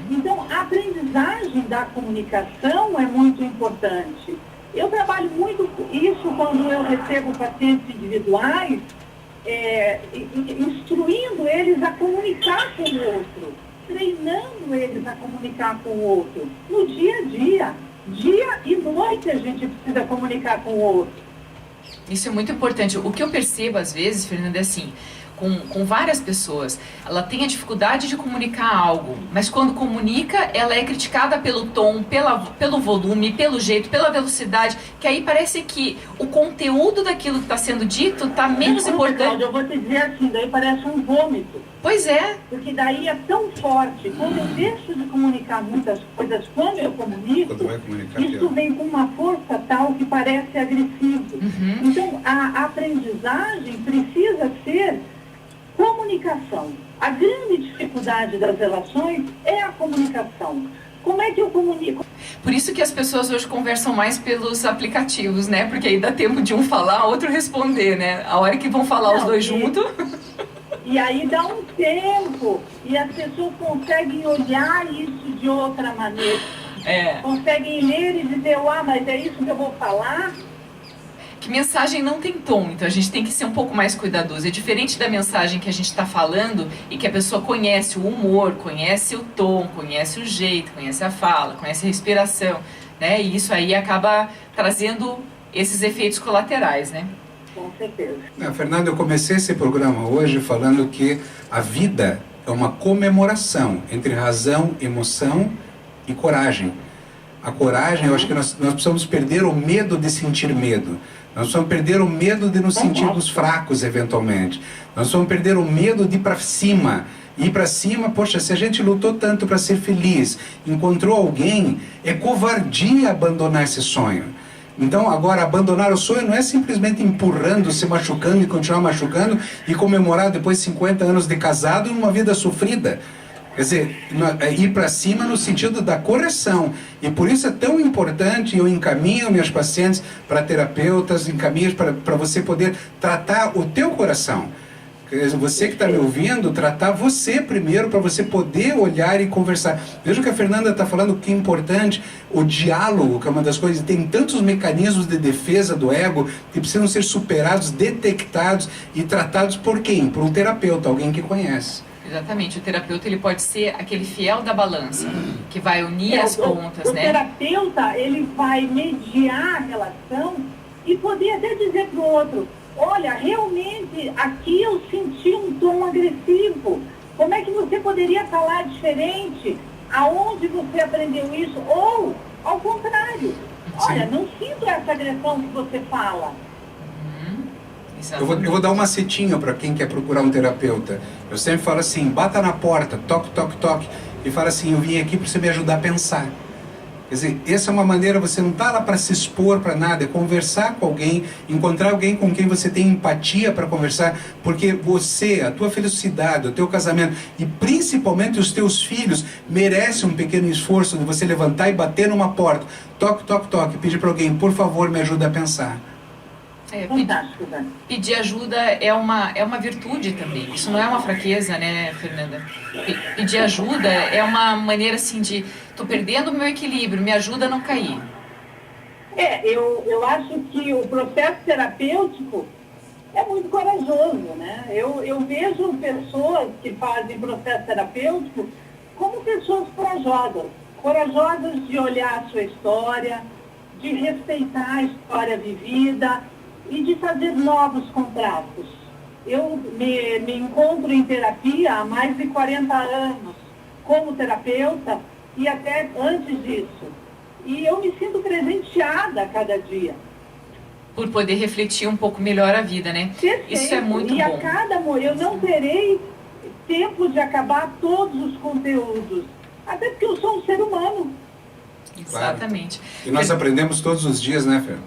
Então, a aprendizagem da comunicação é muito importante. Eu trabalho muito isso quando eu recebo pacientes individuais, instruindo eles a comunicar com o outro, treinando eles a comunicar com o outro. No dia a dia, dia e noite a gente precisa comunicar com o outro. Isso é muito importante. O que eu percebo às vezes, Fernanda, é assim, com várias pessoas, ela tem a dificuldade de comunicar algo, mas quando comunica, ela é criticada pelo tom, pelo volume, pelo jeito, pela velocidade, que aí parece que o conteúdo daquilo que está sendo dito está menos importante. Eu vou te dizer assim, daí parece um vômito. Pois é. Porque daí é tão forte. Quando eu deixo de comunicar muitas coisas, quando eu comunico, isso vem com uma força tal que parece agressivo. Então, a aprendizagem precisa ser comunicação. A grande dificuldade das relações é a comunicação. Como é que eu comunico? Por isso que as pessoas hoje conversam mais pelos aplicativos, né? Porque aí dá tempo de um falar, outro responder, né? A hora que vão falar os dois juntos... E aí dá um tempo e as pessoas conseguem olhar isso de outra maneira. Conseguem ler e dizer, mas é isso que eu vou falar? Que mensagem não tem tom, então a gente tem que ser um pouco mais cuidadoso. É diferente da mensagem que a gente está falando e que a pessoa conhece o humor, conhece o tom, conhece o jeito, conhece a fala, conhece a respiração, né? E isso aí acaba trazendo esses efeitos colaterais, né? Com certeza. Fernanda, eu comecei esse programa hoje falando que a vida é uma comemoração entre razão, emoção e coragem. A coragem, eu acho que nós precisamos perder o medo de sentir medo. Nós precisamos perder o medo de nos sentirmos fracos, eventualmente. Nós precisamos perder o medo de ir para cima. Ir para cima, poxa, se a gente lutou tanto para ser feliz, encontrou alguém, é covardia abandonar esse sonho. Então, agora, abandonar o sonho não é simplesmente empurrando, se machucando e continuar machucando e comemorar depois 50 anos de casado numa vida sofrida. Quer dizer, ir para cima no sentido da correção. E por isso é tão importante, eu encaminho minhas pacientes para terapeutas, encaminho para você poder tratar o teu coração. Você que está me ouvindo, tratar você primeiro para você poder olhar e conversar. Veja o que a Fernanda está falando, que é importante, o diálogo, que é uma das coisas, tem tantos mecanismos de defesa do ego que precisam ser superados, detectados e tratados por quem? Por um terapeuta, alguém que conhece. Exatamente, o terapeuta ele pode ser aquele fiel da balança, que vai unir as pontas, o né? O terapeuta, ele vai mediar a relação e poder até dizer para o outro, olha, realmente aqui eu senti um tom agressivo. Como é que você poderia falar diferente? Aonde você aprendeu isso? Ou, ao contrário, olha, não sinto essa agressão que você fala. Eu vou dar uma setinha para quem quer procurar um terapeuta. Eu sempre falo assim, bata na porta, toque, toque, toque, e fala assim, eu vim aqui para você me ajudar a pensar. Quer dizer, essa é uma maneira, você não está lá para se expor para nada, é conversar com alguém, encontrar alguém com quem você tem empatia para conversar, porque você, a tua felicidade, o teu casamento e principalmente os teus filhos merecem um pequeno esforço de você levantar e bater numa porta, toque, toque, toque, pedir para alguém, por favor, me ajuda a pensar. Fantástico, né? Pedir ajuda é uma virtude também. Isso não é uma fraqueza, né, Fernanda? Pedir ajuda é uma maneira assim de, tô perdendo o meu equilíbrio, me ajuda a não cair. Eu acho que o processo terapêutico é muito corajoso, né? Eu vejo pessoas que fazem processo terapêutico como pessoas corajosas. Corajosas de olhar a sua história, de respeitar a história vivida e de fazer novos contratos. Eu me encontro em terapia há mais de 40 anos como terapeuta e até antes disso. E eu me sinto presenteada a cada dia. Por poder refletir um pouco melhor a vida, né? Perfeito. Isso é muito bom. bom. Eu não terei tempo de acabar todos os conteúdos. Até porque eu sou um ser humano. Exatamente. Claro. E nós aprendemos todos os dias, né, Fer?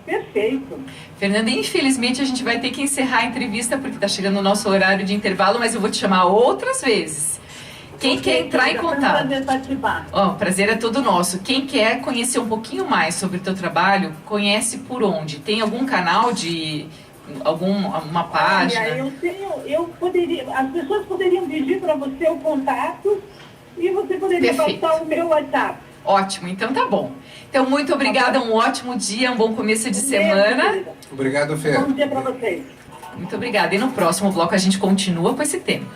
Perfeito. Fernanda, infelizmente a gente vai ter que encerrar a entrevista porque está chegando o nosso horário de intervalo, mas eu vou te chamar outras vezes. Quem quer entrar em contato? O prazer é todo nosso. Quem quer conhecer um pouquinho mais sobre o teu trabalho, conhece por onde? Tem algum canal de alguma página? Olha, as pessoas poderiam pedir para você o contato e você poderia passar o meu WhatsApp. Ótimo, então tá bom. Então, muito obrigada, um ótimo dia, um bom começo de semana. Obrigado, Fer. Bom dia para vocês. Muito obrigada. E no próximo bloco a gente continua com esse tema.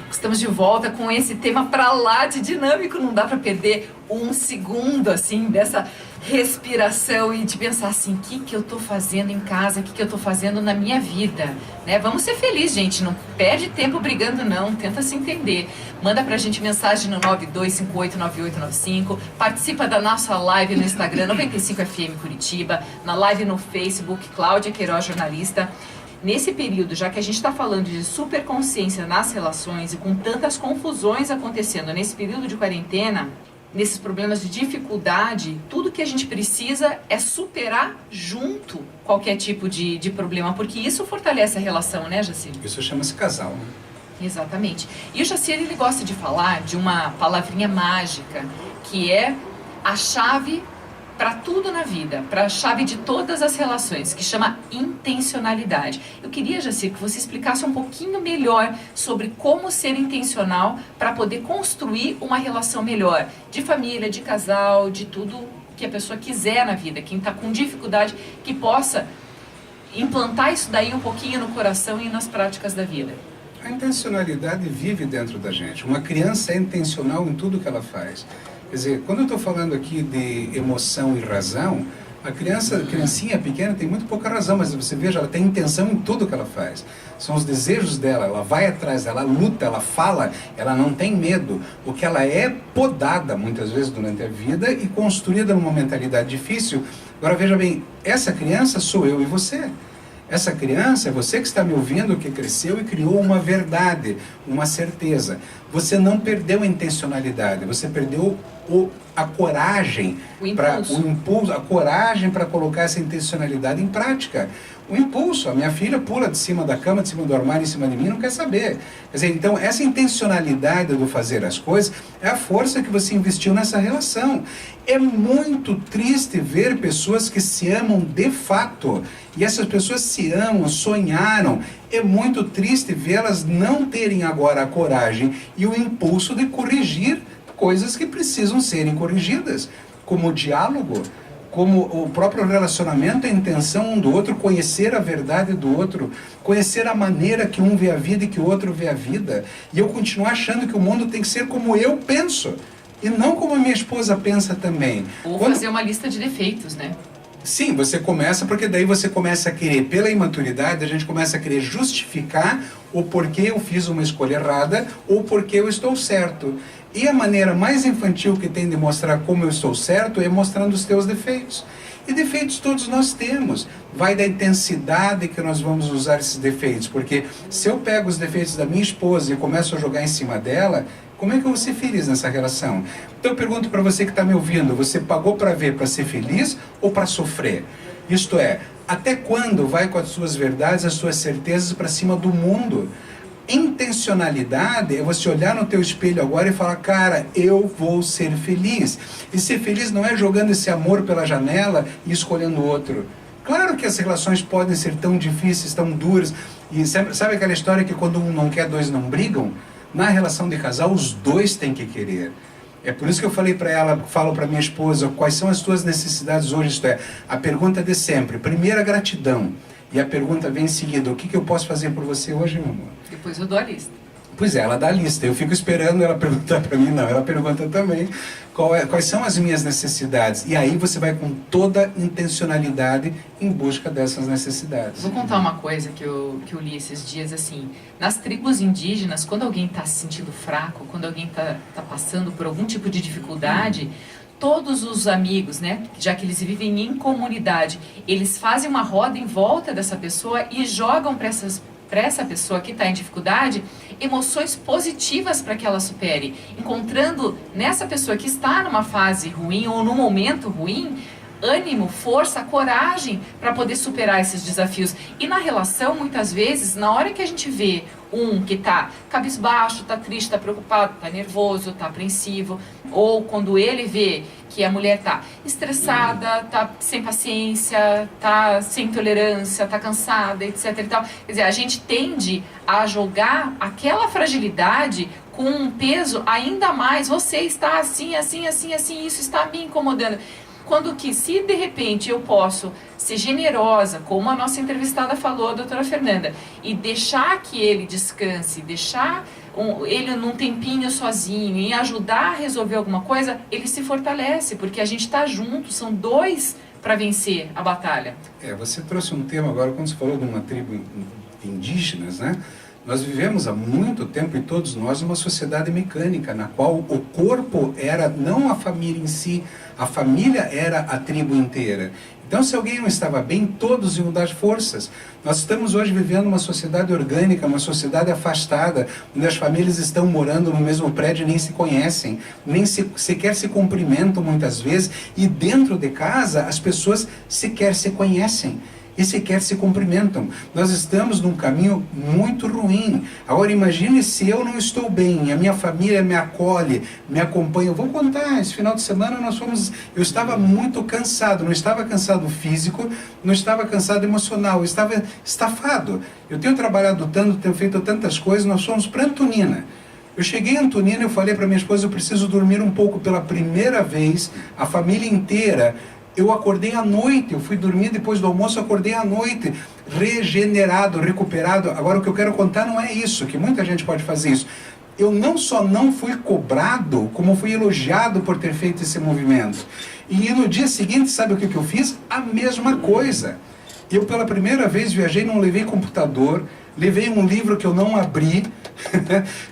Estamos de volta com esse tema pra lá de dinâmico. Não dá pra perder um segundo, assim, dessa respiração e de pensar assim, o que eu tô fazendo em casa, o que eu tô fazendo na minha vida, né? Vamos ser felizes, gente. Não perde tempo brigando, não. Tenta se entender. Manda pra gente mensagem no 92589895. Participa da nossa live no Instagram, 95FM Curitiba. Na live no Facebook, Cláudia Queiroz, jornalista. Nesse período, já que a gente está falando de superconsciência nas relações e com tantas confusões acontecendo nesse período de quarentena, nesses problemas de dificuldade, tudo que a gente precisa é superar junto qualquer tipo de problema, porque isso fortalece a relação, né, Jacir? Isso chama-se casal, né? Exatamente. E o Jacir, ele gosta de falar de uma palavrinha mágica, que é a chave para tudo na vida, para a chave de todas as relações, que chama intencionalidade. Eu queria, Jacir, que você explicasse um pouquinho melhor sobre como ser intencional para poder construir uma relação melhor, de família, de casal, de tudo que a pessoa quiser na vida, quem está com dificuldade, que possa implantar isso daí um pouquinho no coração e nas práticas da vida. A intencionalidade vive dentro da gente. Uma criança é intencional em tudo que ela faz. Quer dizer, quando eu estou falando aqui de emoção e razão, a criancinha pequena tem muito pouca razão, mas você veja, ela tem intenção em tudo que ela faz. São os desejos dela, ela vai atrás, ela luta, ela fala, ela não tem medo. O que ela é podada muitas vezes durante a vida e construída numa mentalidade difícil. Agora veja bem, essa criança sou eu e você. Essa criança é você que está me ouvindo, que cresceu e criou uma verdade, uma certeza. Você não perdeu a intencionalidade, você perdeu a coragem, o impulso, a coragem para colocar essa intencionalidade em prática. O impulso, a minha filha pula de cima da cama, de cima do armário, em cima de mim, não quer saber. Quer dizer, então essa intencionalidade do fazer as coisas é a força que você investiu nessa relação. É muito triste ver pessoas que se amam de fato, e essas pessoas se amam, sonharam. É muito triste vê-las não terem agora a coragem e o impulso de corrigir coisas que precisam serem corrigidas, como o diálogo, como o próprio relacionamento, a intenção um do outro, conhecer a verdade do outro, conhecer a maneira que um vê a vida e que o outro vê a vida. E eu continuo achando que o mundo tem que ser como eu penso, e não como a minha esposa pensa também. Ou fazer uma lista de defeitos, né? Sim, você começa, porque daí você começa a querer, pela imaturidade, a gente começa a querer justificar o porquê eu fiz uma escolha errada ou porquê eu estou certo. E a maneira mais infantil que tem de mostrar como eu estou certo é mostrando os teus defeitos. E defeitos todos nós temos. Vai da intensidade que nós vamos usar esses defeitos. Porque se eu pego os defeitos da minha esposa e começo a jogar em cima dela, como é que eu vou ser feliz nessa relação? Então eu pergunto para você que está me ouvindo, você pagou para ver para ser feliz ou para sofrer? Isto é, até quando vai com as suas verdades, as suas certezas para cima do mundo? Intencionalidade é você olhar no teu espelho agora e falar, cara, eu vou ser feliz. E ser feliz não é jogando esse amor pela janela e escolhendo outro. Claro que as relações podem ser tão difíceis, tão duras. E sabe aquela história que quando um não quer, dois não brigam? Na relação de casal, os dois têm que querer. É por isso que eu falei para ela, falo para minha esposa, quais são as tuas necessidades hoje? Isto é, a pergunta de sempre. Primeiro, a gratidão. E a pergunta vem em seguida, o que eu posso fazer por você hoje, meu amor? Depois eu dou a lista. Pois é, ela dá a lista. Eu fico esperando ela perguntar para mim, não. Ela pergunta também quais são as minhas necessidades. E aí você vai com toda intencionalidade em busca dessas necessidades. Vou contar uma coisa que eu li esses dias, assim. Nas tribos indígenas, quando alguém está se sentindo fraco, quando alguém está passando por algum tipo de dificuldade, todos os amigos, né, já que eles vivem em comunidade, eles fazem uma roda em volta dessa pessoa e jogam para essa pessoa que está em dificuldade emoções positivas para que ela supere, encontrando nessa pessoa que está numa fase ruim ou num momento ruim, ânimo, força, coragem para poder superar esses desafios. E na relação, muitas vezes, na hora que a gente vê um que está cabisbaixo, está triste, está preocupado, está nervoso, está apreensivo, ou quando ele vê que a mulher está estressada, está sem paciência, está sem tolerância, está cansada, etc. E tal. Quer dizer, a gente tende a jogar aquela fragilidade com um peso ainda mais. Você está assim, assim, assim, assim, isso está me incomodando. Quando que, se de repente eu posso ser generosa, como a nossa entrevistada falou, a doutora Fernanda, e deixar que ele descanse, deixar ele num tempinho sozinho e ajudar a resolver alguma coisa, ele se fortalece, porque a gente está junto, são dois para vencer a batalha. Você trouxe um tema agora, quando você falou de uma tribo indígenas, né? Nós vivemos há muito tempo, e todos nós, uma sociedade mecânica, na qual o corpo era não a família em si, a família era a tribo inteira. Então, se alguém não estava bem, todos iam dar forças. Nós estamos hoje vivendo uma sociedade orgânica, uma sociedade afastada, onde as famílias estão morando no mesmo prédio e nem se conhecem, nem sequer se cumprimentam muitas vezes, e dentro de casa as pessoas sequer se conhecem e sequer se cumprimentam. Nós estamos num caminho muito ruim. Agora imagine se eu não estou bem, a minha família me acolhe, me acompanha. Eu vou contar, esse final de semana eu estava muito cansado, não estava cansado físico, não estava cansado emocional, eu estava estafado. Eu tenho trabalhado tanto, tenho feito tantas coisas, nós fomos para Antonina. Eu cheguei em Antonina e eu falei para minha esposa, eu preciso dormir um pouco. Pela primeira vez, a família inteira. Eu acordei à noite, eu fui dormir depois do almoço, acordei à noite, regenerado, recuperado. Agora o que eu quero contar não é isso, que muita gente pode fazer isso. Eu não só não fui cobrado, como fui elogiado por ter feito esse movimento. E no dia seguinte, sabe o que eu fiz? A mesma coisa. Eu pela primeira vez viajei, não levei computador, levei um livro que eu não abri,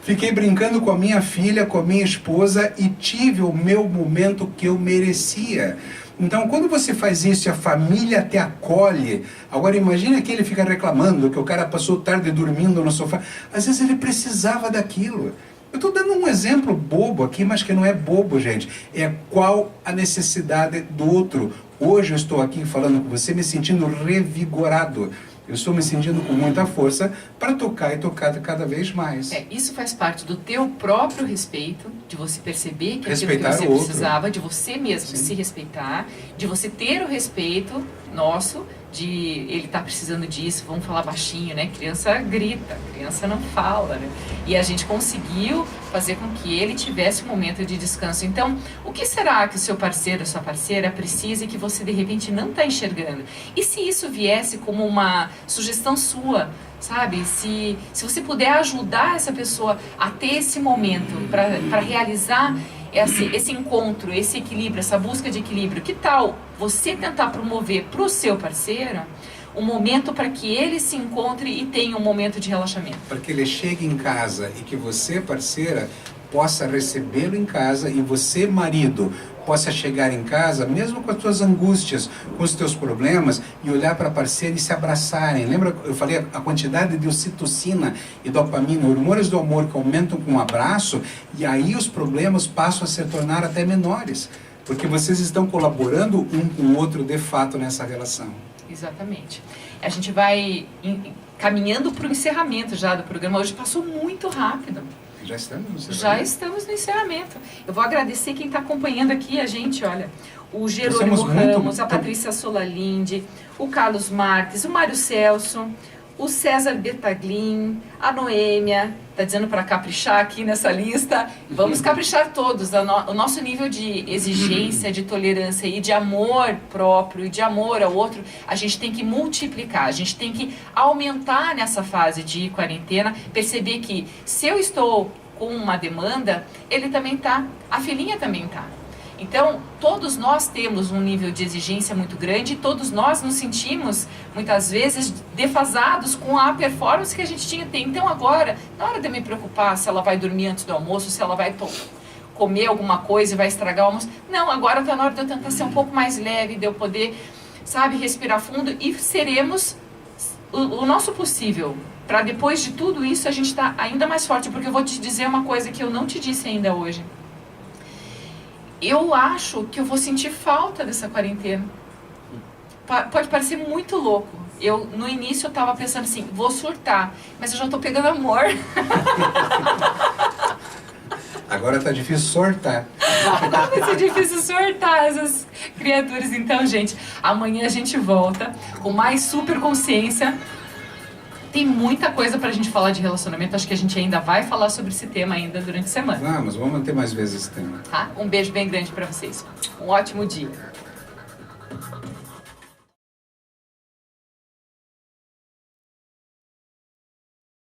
fiquei brincando com a minha filha, com a minha esposa e tive o meu momento que eu merecia. Então, quando você faz isso e a família te acolhe, agora imagine que ele fica reclamando que o cara passou tarde dormindo no sofá. Às vezes ele precisava daquilo. Eu estou dando um exemplo bobo aqui, mas que não é bobo, gente. É qual a necessidade do outro. Hoje eu estou aqui falando com você, me sentindo revigorado. Eu estou me sentindo com muita força para tocar e tocar cada vez mais. Isso faz parte do teu próprio respeito, de você perceber que respeitar aquilo que você o precisava, de você mesmo Sim. se respeitar, de você ter o respeito nosso, de ele tá precisando disso, vamos falar baixinho, né? Criança grita, criança não fala, né? E a gente conseguiu fazer com que ele tivesse um momento de descanso. Então, o que será que o seu parceiro, a sua parceira precisa e que você de repente não está enxergando? E se isso viesse como uma sugestão sua, sabe? Se você puder ajudar essa pessoa a ter esse momento para realizar esse encontro, esse equilíbrio, essa busca de equilíbrio. Que tal você tentar promover para o seu parceiro um momento para que ele se encontre e tenha um momento de relaxamento? Para que ele chegue em casa e que você, parceira, possa recebê-lo em casa, e você, marido, possa chegar em casa, mesmo com as tuas angústias, com os teus problemas, e olhar para a parceira e se abraçarem. Lembra, eu falei a quantidade de ocitocina e dopamina, hormônios do amor que aumentam com um abraço, e aí os problemas passam a se tornar até menores, porque vocês estão colaborando um com o outro de fato nessa relação. Exatamente. A gente vai caminhando para o encerramento já do programa. Hoje passou muito rápido. Já estamos no encerramento? Já estamos no encerramento. Eu vou agradecer quem está acompanhando aqui a gente, olha. O Jerônimo Ramos, a Patrícia Solalinde, o Carlos Marques, o Mário Celso, o César Betaglin, a Noêmia, está dizendo para caprichar aqui nessa lista. Vamos caprichar todos. O nosso nível de exigência, de tolerância e de amor próprio e de amor ao outro, a gente tem que multiplicar, a gente tem que aumentar nessa fase de quarentena, perceber que se eu estou com uma demanda, ele também está, a filhinha também está. Então, todos nós temos um nível de exigência muito grande e todos nós nos sentimos, muitas vezes, defasados com a performance que a gente tinha. Então, agora, na hora de eu me preocupar se ela vai dormir antes do almoço, se ela vai comer alguma coisa e vai estragar o almoço, não, agora está na hora de eu tentar ser um pouco mais leve, de eu poder, sabe, respirar fundo, e seremos o nosso possível. Para depois de tudo isso, a gente está ainda mais forte, porque eu vou te dizer uma coisa que eu não te disse ainda hoje. Eu acho que eu vou sentir falta dessa quarentena. Pode parecer muito louco. No início eu estava pensando assim, vou surtar, mas eu já estou pegando amor. Agora está difícil sortar. Agora vai ser difícil sortar essas criaturas. Então, gente, amanhã a gente volta com mais super consciência. Tem muita coisa pra gente falar de relacionamento. Acho que a gente ainda vai falar sobre esse tema ainda durante a semana. Vamos manter mais vezes esse tema. Tá? Um beijo bem grande pra vocês. Um ótimo dia.